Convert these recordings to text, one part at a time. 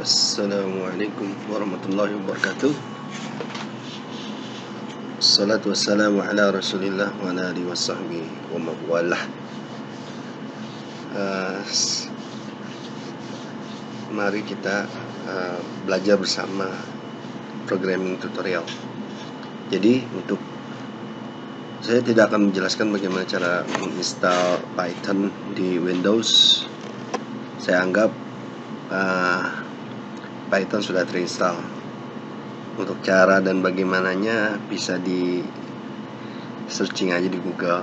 Assalamualaikum warahmatullahi wabarakatuh. Assalatu wassalamu ala rasulillah wa ala alihi wa sahbihi wa mawalah. Mari kita belajar bersama programming tutorial. Jadi saya tidak akan menjelaskan bagaimana cara menginstal Python di Windows. Saya anggap Python sudah terinstall. Untuk cara dan bagaimananya bisa di searching aja di Google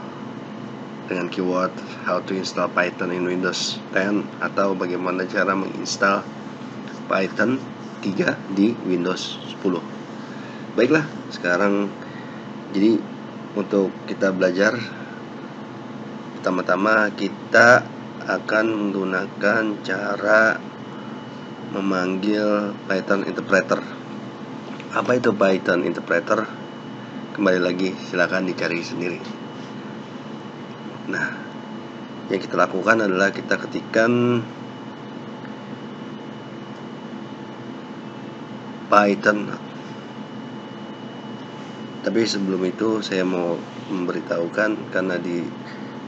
dengan keyword how to install Python in Windows 10 atau bagaimana cara menginstal Python 3 di Windows 10. Baiklah, sekarang jadi untuk kita belajar, pertama-tama kita akan menggunakan cara memanggil Python interpreter. Apa itu Python interpreter? Kembali lagi, silakan dicari sendiri. Nah, yang kita lakukan adalah kita ketikkan Python. Tapi sebelum itu saya mau memberitahukan, karena di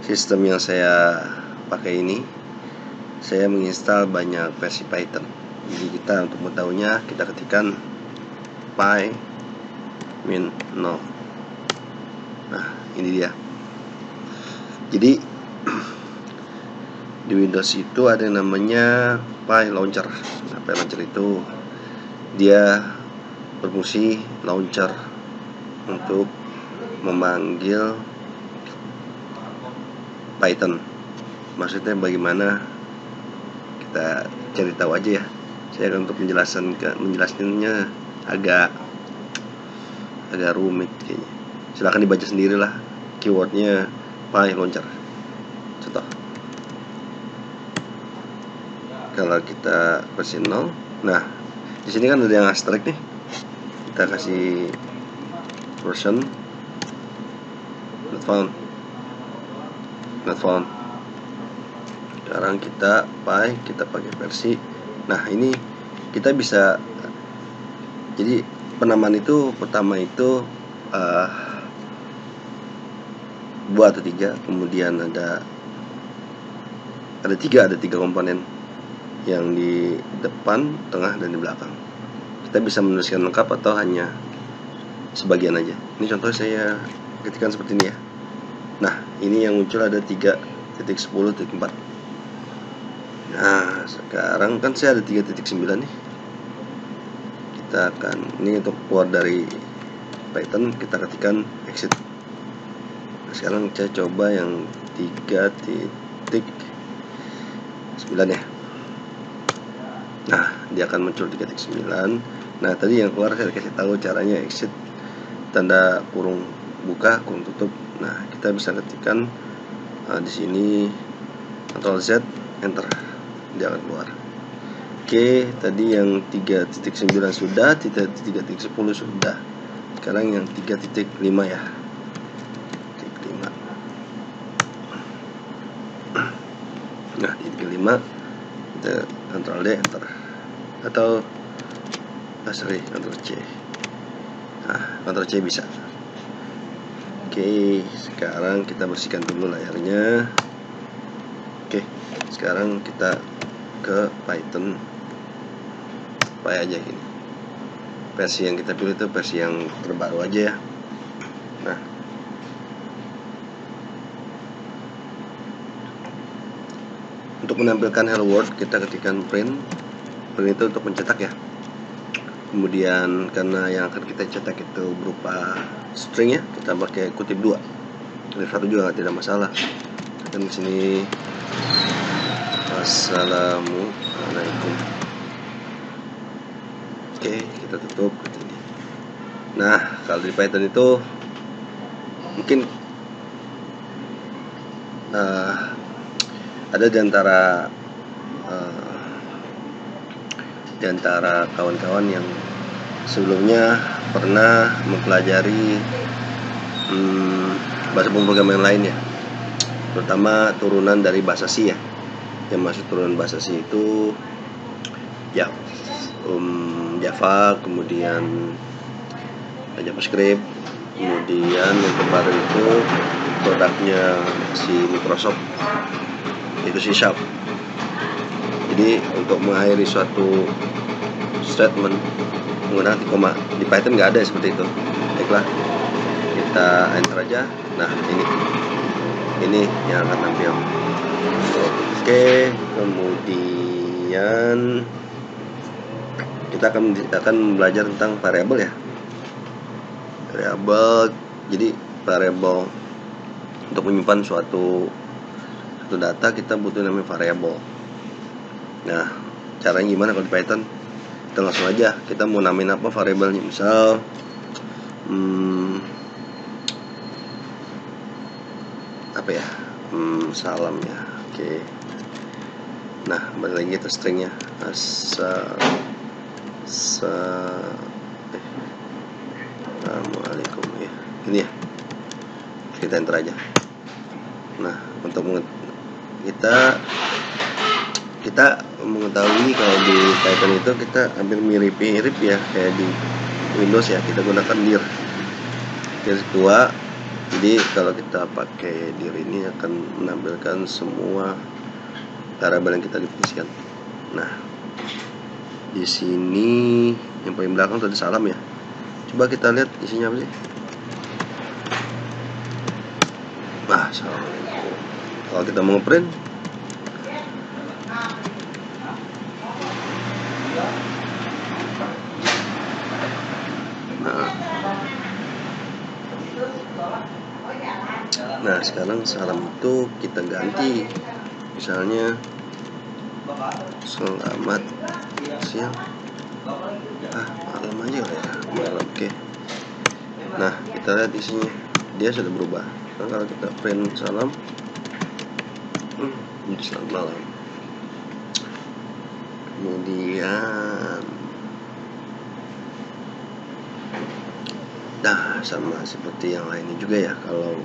sistem yang saya pakai ini saya menginstal banyak versi Python. Jadi kita untuk mengetahuinya kita ketikkan py-min 0. Nah, ini dia. Jadi di Windows itu ada yang namanya PyLauncher. Nah, PyLauncher itu dia berfungsi launcher untuk memanggil Python. Maksudnya bagaimana, kita cari tahu aja ya. Saya untuk menjelaskannya agak rumit kayaknya. Silahkan dibaca sendirilah keywordnya PyLauncher. Contoh, kalau kita versi 0, nah di sini kan ada yang asterisk nih. Kita kasih version not found. Sekarang kita pakai versi. Nah, ini kita bisa, jadi penamaan itu pertama itu 2 atau 3, kemudian ada 3 komponen yang di depan, tengah, dan di belakang. Kita bisa menuliskan lengkap atau hanya sebagian aja. Ini contoh saya ketikkan seperti ini ya. Nah, ini yang muncul ada 3.10.4. Nah, sekarang kan saya ada 3.9 nih. Kita akan, ini untuk keluar dari Python, kita ketikkan exit. Nah, sekarang saya coba yang 3.9 ya. Nah, dia akan muncul 3.9. Nah, tadi yang keluar saya kasih tahu caranya exit, tanda kurung buka, kurung tutup. Nah, kita bisa ketikkan di sini Ctrl Z, enter, dia akan keluar. Oke, tadi yang 3.9 sudah, 3.10 sudah. Sekarang yang 3.5 ya. 3.5. Nah, di 3.5 kita Ctrl D, enter, atau Ctrl C. Nah, Ctrl C bisa. Oke, sekarang kita bersihkan dulu layarnya. Oke, sekarang kita ke Python aja gini. Versi yang kita pilih itu versi yang terbaru aja ya. Nah, untuk menampilkan hello world kita ketikkan print itu untuk mencetak ya. Kemudian karena yang akan kita cetak itu berupa string ya, kita pakai kutip 2. Kutip 1 juga tidak masalah. Dan di sini Assalamualaikum. Oke, kita tutup ini. Nah, kalau di Python itu mungkin ada di antara kawan-kawan yang sebelumnya pernah mempelajari bahasa pemrograman yang lain ya, terutama turunan dari bahasa C ya. Yang masuk turunan bahasa C itu Java. Java, kemudian JavaScript, kemudian yang terbaru itu produknya si Microsoft, itu C#. Jadi untuk mengakhiri suatu statement menggunakan koma, di Python nggak ada seperti itu. Baiklah, kita enter aja. Nah, ini yang akan tampil. Oke, kemudian kita akan belajar tentang variabel ya. Variabel, jadi variabel untuk menyimpan suatu data kita butuh namanya variabel. Nah, caranya gimana kalau di Python? Kita langsung aja, kita mau namain apa variabelnya. Misal apa ya, salam ya. Oke. Nah, balik lagi ke stringnya. Assalamualaikum ya. Ini ya. Kita enter aja. Nah, untuk kita mengetahui kalau di Python itu kita hampir mirip ya kayak di Windows ya, kita gunakan dir tua. Jadi kalau kita pakai dir ini akan menampilkan semua variabel yang kita definisikan. Nah, di sini yang paling belakang tadi salam ya. Coba kita lihat isinya apa sih? Salam. Kalau kita mau print, nah sekarang salam itu kita ganti, misalnya selamat siang, malam aja ya, malam. Oke. Nah, kita lihat isinya, dia sudah berubah. Nah, kalau kita print salam, selamat malam. Kemudian sama seperti yang lainnya juga ya, kalau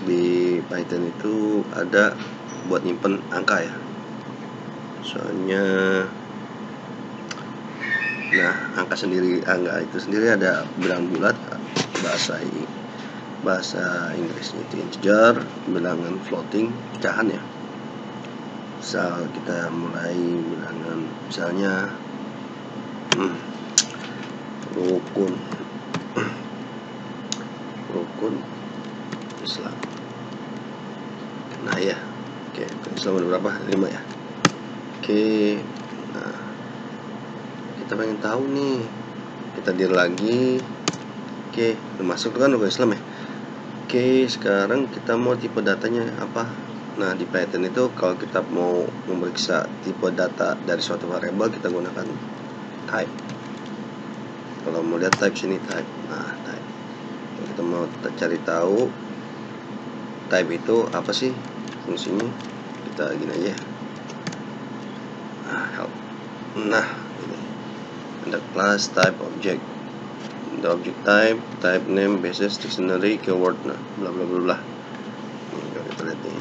di Python itu ada buat nyimpen angka ya. Soalnya angka itu sendiri ada bilangan bulat, bahasa Inggrisnya itu integer, bilangan floating, pecahan ya. Misal kita mulai bilangan, misalnya rukun Islam. Nah ya, oke, Islam ada berapa? 5 ya. Oke, nah kita pengen tahu nih, kita dir lagi. Oke, udah masuk kan rukun Islam ya. Oke, sekarang kita mau tipe datanya apa? Nah, di Python itu kalau kita mau memeriksa tipe data dari suatu variabel, kita gunakan type. Kalau mau lihat type sini, type. Nah, type. Kalau kita mau cari tahu type itu apa sih fungsinya, kita gini aja. Help. Nah, ini ada class, type, object. The object type name, basis, dictionary, keyword, nah bla bla bla bla. Kalau kita lihat nih,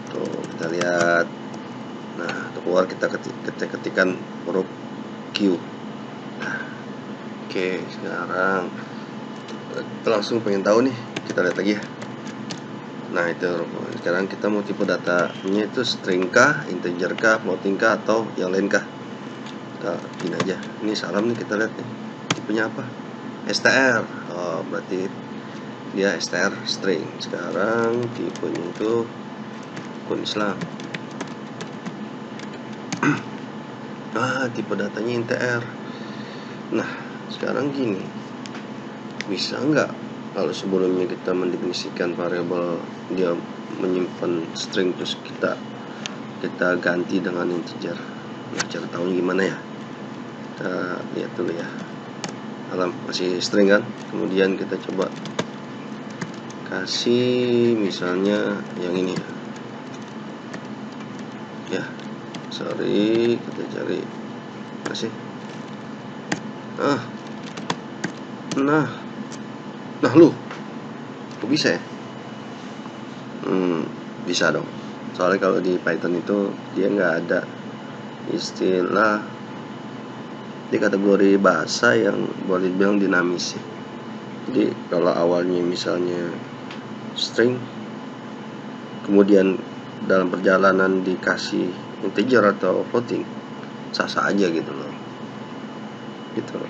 tuh kita lihat. Nah, untuk keluar kita ketikkan huruf Q. Nah, oke, sekarang kita langsung pengen tahu nih, kita lihat lagi ya. Nah, itu sekarang kita mau tipe datanya itu string kah, integer kah, floating kah, atau yang lain kah. Kita gini aja. Ini salam nih, kita lihat nih tipenya apa, str. Oh, berarti dia str, string. Sekarang tipenya itu rukun Islam. Tipe datanya intr. Nah, sekarang gini, bisa nggak kalau sebelumnya kita mendefinisikan variabel dia menyimpan string, terus kita ganti dengan integer. Nah, cara tahunya gimana ya? Kita lihat dulu ya. Alam masih string kan, kemudian kita coba kasih misalnya yang ini ya. Sorry, kita cari kasih. Nah lu kok bisa ya? Bisa dong, soalnya kalau di Python itu dia nggak ada istilah di kategori bahasa yang boleh dibilang dinamis ya. Jadi kalau awalnya misalnya string, kemudian dalam perjalanan dikasih integer atau floating, sah-sah aja gitu loh. Gitu.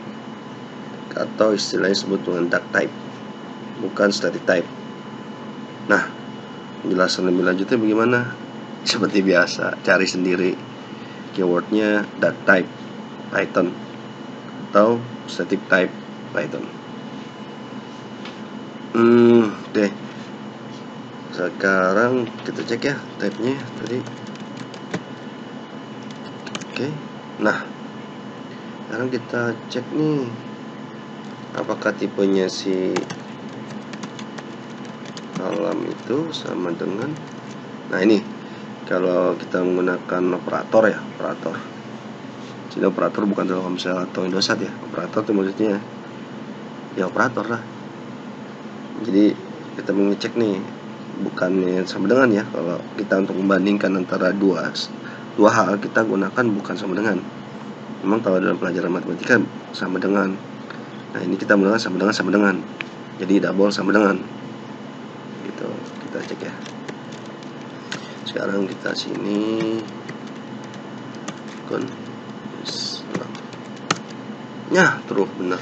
Atau istilahnya disebut dengan duck type, bukan static type. Nah, penjelasan lebih lanjutnya bagaimana? Seperti biasa, cari sendiri keywordnya duck type Python atau static type Python. Oke. Sekarang kita cek ya type-nya tadi. Oke. Nah, sekarang kita cek nih apakah tipenya si alam itu sama dengan, nah ini kalau kita menggunakan operator ya, operator. Jadi operator bukan Telkomsel atau Indosat ya. Operator itu maksudnya ya operator lah. Jadi kita mengecek nih, bukannya sama dengan ya. Kalau kita untuk membandingkan antara dua hal, kita gunakan bukan sama dengan. Memang kalau dalam pelajaran matematika sama dengan. Nah, ini kita menggunakan sama dengan. Jadi double sama dengan. Gitu. Kita cek ya. Sekarang kita sini ya, terus benar.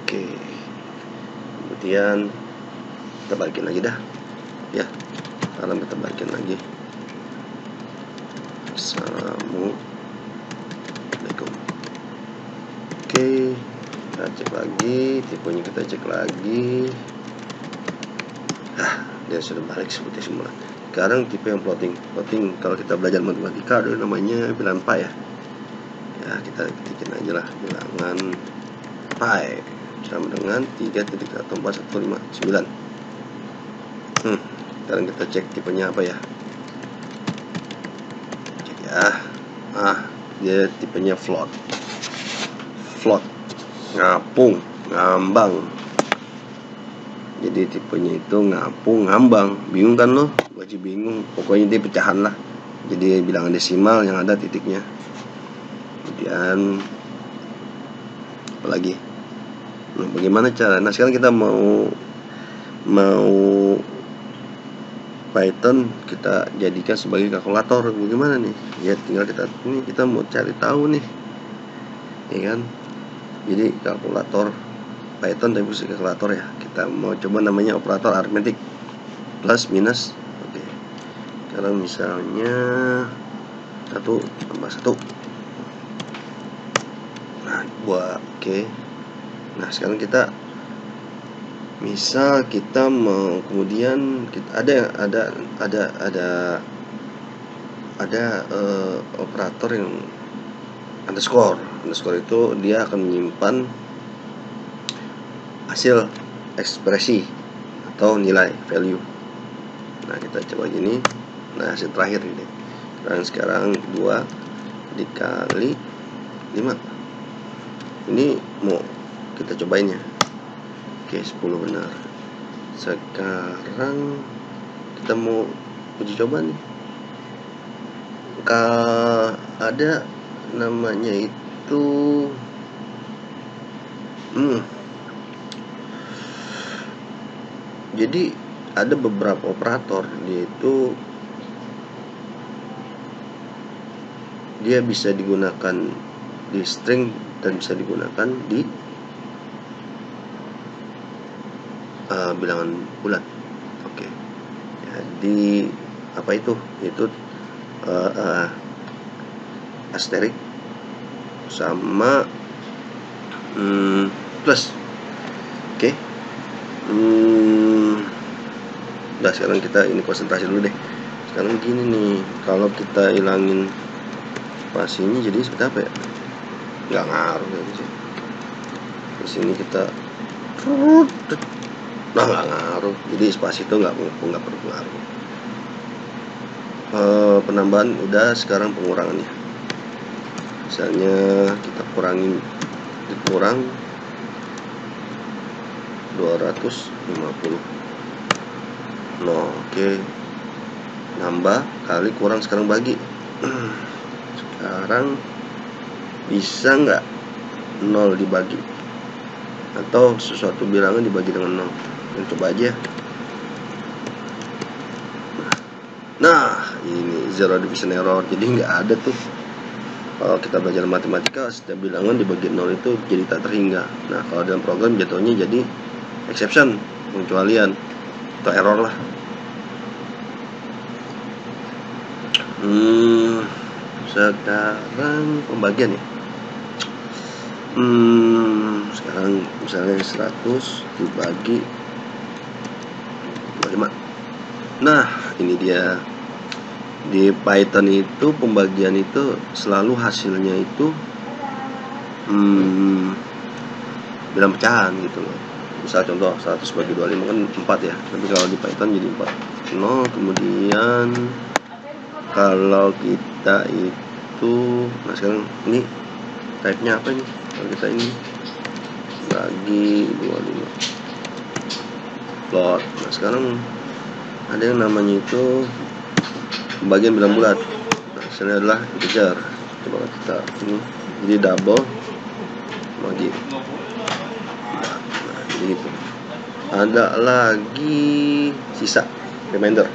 Oke. Kemudian kita balikin lagi dah. Ya. Sekarang kita balikin lagi. Assalamualaikum. Oke, kita cek lagi, tipenya kita cek lagi. Dia sudah balik seperti semula. Sekarang tipe yang floating. Floating kalau kita belajar matematika ada namanya bilangan pi ya. Ya, kita ketikin aja lah bilangan pi sama dengan 3.14159. Sekarang kita cek tipenya apa ya. Cek ya. Dia tipenya float. Float, ngapung, ngambang. Jadi tipenya itu ngapung, ngambang. Bingung kan lo? Gue aja bingung. Pokoknya dia pecahan lah. Jadi bilangan desimal yang ada titiknya. Kemudian apa lagi? Nah, bagaimana cara? Nah, sekarang kita mau Python kita jadikan sebagai kalkulator. Bagaimana nih? Ya tinggal kita mau cari tahu nih. Ya kan? Jadi kalkulator Python tapi khusus kalkulator ya. Kita mau coba namanya operator aritmetik, plus minus. Oke. Sekarang misalnya 1 tambah 1. Nah, 2. Oke. Nah, sekarang kita misal kita mau kemudian kita ada operator yang underscore itu dia akan menyimpan hasil ekspresi atau nilai value. Nah, kita coba gini. Nah, hasil terakhir ini. Dan sekarang 2 dikali 5. Ini mau kita cobain ya. Oke, 10 benar. Sekarang kita mau uji coba nih. Ada namanya itu jadi ada beberapa operator, yaitu dia bisa digunakan di string dan bisa digunakan di bilangan bulat. Oke. Jadi apa itu? Itu asterik sama plus. Oke. Udah, sekarang kita ini konsentrasi dulu deh. Sekarang gini nih, kalau kita hilangin spasinya jadi seperti apa ya? Nggak ngaruh ya sih. Di sini kita nggak ngaruh. Jadi spasi itu nggak berpengaruh. Penambahan udah, sekarang pengurangannya. Misalnya kita dikurang 250. Oke. Nambah kali kurang, sekarang bagi. Sekarang bisa nggak 0 dibagi atau sesuatu bilangan dibagi dengan 0? Kita coba aja. Nah, ini zero division error. Jadi nggak ada tuh. Kalau kita belajar matematika, setiap bilangan dibagi 0 itu jadi tak terhingga. Nah, kalau dalam program jatuhnya jadi exception, pengecualian atau error lah. Sekarang pembagian ya. Sekarang misalnya 100 dibagi 5. Nah, ini dia. Di Python itu pembagian itu selalu hasilnya itu bilang pecahan gitu loh. Misal contoh 100 bagi 25 kan 4 ya. Tapi kalau di Python jadi 4. 0, kemudian kalau kita itu, nah sekarang ini type-nya apa ini? Kalau kita ini bagi 25 plot. Nah sekarang ada yang namanya itu pembagian bilang bulat. Nah hasilnya adalah integer. Coba kita ini jadi double bagi. Nah jadi gitu. Ada lagi sisa remainder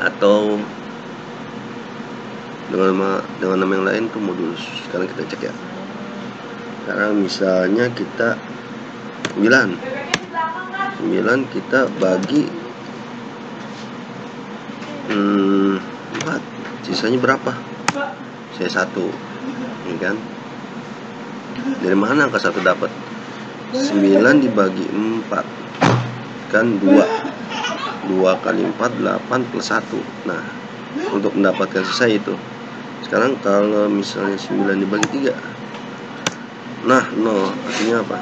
atau dengan nama yang lain tuh modulus. Sekarang kita cek ya. Sekarang misalnya kita 9 kita bagi 4, sisanya berapa? Saya 1, ini kan. Dari mana angka 1 dapat? 9 dibagi 4 kan 2 kali 4 8 plus 1. Nah, untuk mendapatkan sisa itu. Sekarang kalau misalnya 9 dibagi 3, nah 0, artinya apa?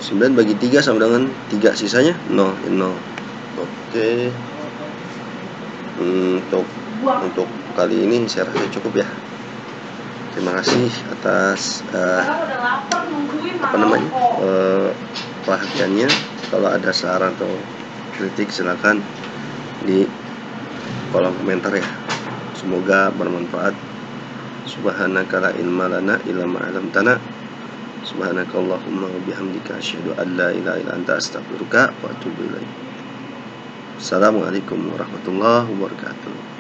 9 bagi 3 sama dengan 3, sisanya 0. Oke. Untuk kali ini saya rasa cukup ya. Terima kasih atas perhatiannya. Kalau ada saran atau kritik silakan di kolom komentar ya. Semoga bermanfaat. Subhanaka la ilma lana illa ma 'allamtana. Subhanakallahumma wa bihamdika asyhadu an la ilaha illa anta astaghfiruka wa atubu ilaik. Assalamualaikum warahmatullahi wabarakatuh.